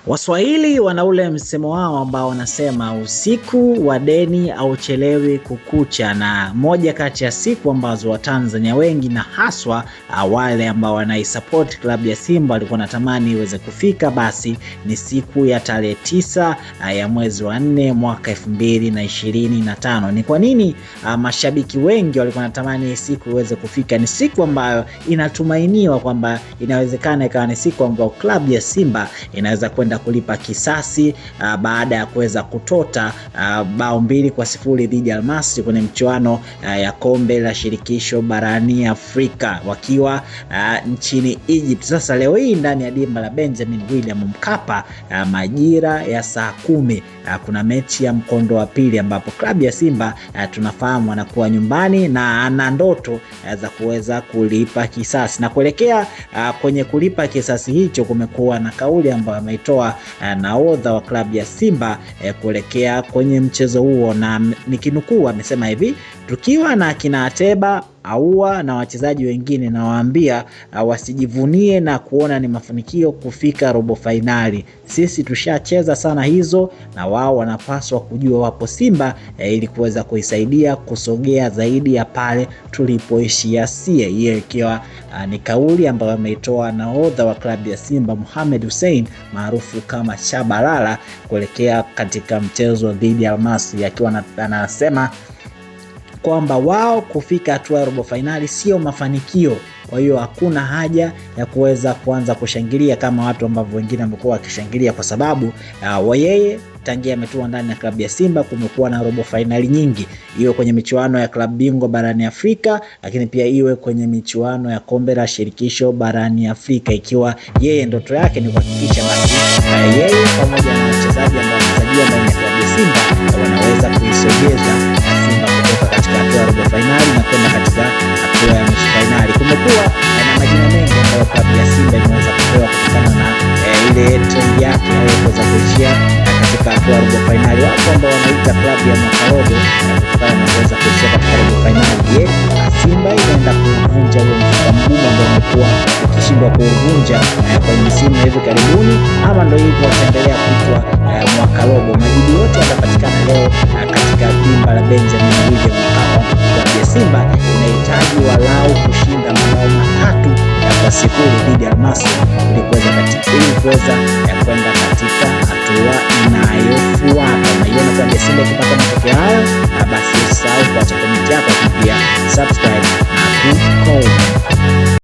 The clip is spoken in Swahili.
Waswahili wana ule msemo wao ambao wanasema usiku wa deni hauchelewi kukucha, na moja kati ya siku ambazo Watanzania wengi na haswa wale ambao wanaisupport klabu ya Simba walikuwa natamani iweze kufika, basi ni siku ya tarehe 9 ya mwezi wa 4 mwaka 2025. Ni kwa nini mashabiki wengi walikuwa natamani siku iweze kufika? Ni siku ambayo inatumainiwa kwamba inawezekana ikawa ni siku ambayo klabu ya Simba inaweza kwenda kulipa kisasi baada ya kuweza kutota bao 2-0 dhidi ya Al Masry kwenye mchuano ya kombe la shirikisho barani Afrika wakiwa nchini Egypt. Sasa leo hii ndani ya dimba la Benjamin William Mkapa majira ya saa 10 kuna mechi ya mkondo wa pili ambapo klabu ya Simba tunafahamu anakuwa nyumbani na ana ndoto za kuweza kulipa kisasi, na kuelekea kwenye kulipa kisasi hicho kumekuwa na kauli ambayo ameitoa nahodha wa klabu ya Simba kuelekea kwenye mchezo huo, na nikinukuu amesema hivi: tukiwa na kina Ateba Ahoua na wachezaji wengine, na waambia wasijivunie na kuona ni mafanikio kufika robo finali. Sisi tushacheza sana hizo, na wao wanapaswa kujua wapo Simba ili kuweza kuisaidia kusogea zaidi ya pale tulipoishia sie. Hiyo ikiwa ni kauli ambayo ameitoa nahodha wa klabu ya Simba Mohamed Hussein maarufu kama Shabalala kuelekea katika mchezo dhidi ya Al Masry, akiwa anasema kwamba wao kufika hatua ya robo finali sio mafanikio. Kwa hiyo hakuna haja ya kuweza kuanza kushangilia kama watu ambao wengine wamekuwa wakishangilia, kwa sababu yeye tangia ametua ndani ya klabu ya Simba kumekuwa na robo finali nyingi, iwe kwenye michuano ya klabu bingwa barani Afrika, lakini pia iwe kwenye michuano ya kombe la shirikisho barani Afrika, ikiwa yeye ndoto yake ni kuhakikisha basi yeye pamoja na wachezaji ambao wanasajiliwa ndani ya klabu ya Simba wanaweza kuisogeza Simba kutoka katika hatua ya robo finali na kwenda katika hatua ya nusu finali. Kumekuwa na majina mengi ambayo klabu ya Simba imeweza kupewa kutokana na ile trend yake ya kuweza kuishia katika hatua ya robo finali. Wapo ambao wanaita klabu ya mwaka robo kutokana na kuweza kuishia katika robo finali. Je, Simba inaenda kuvunja ule mfumo mgumu ambao umekuwa ukishindwa kuvunja kwa msimu hivi karibuni, ama ndio hivyo wataendelea kuitwa mwaka robo? Majibu yote yatapatikana leo katika dimba la Benjamin William Mkapa. Klabu ya Simba inahitaji walau kushinda mabao 3-0 dhidi ya Al Masry ili kuweza kwenda katika hatua inayofuata. Na hiyo klabu ya Simba ikipata matokeo hayo, basi usisahau kuacha comment yako, pia subscribe na comment.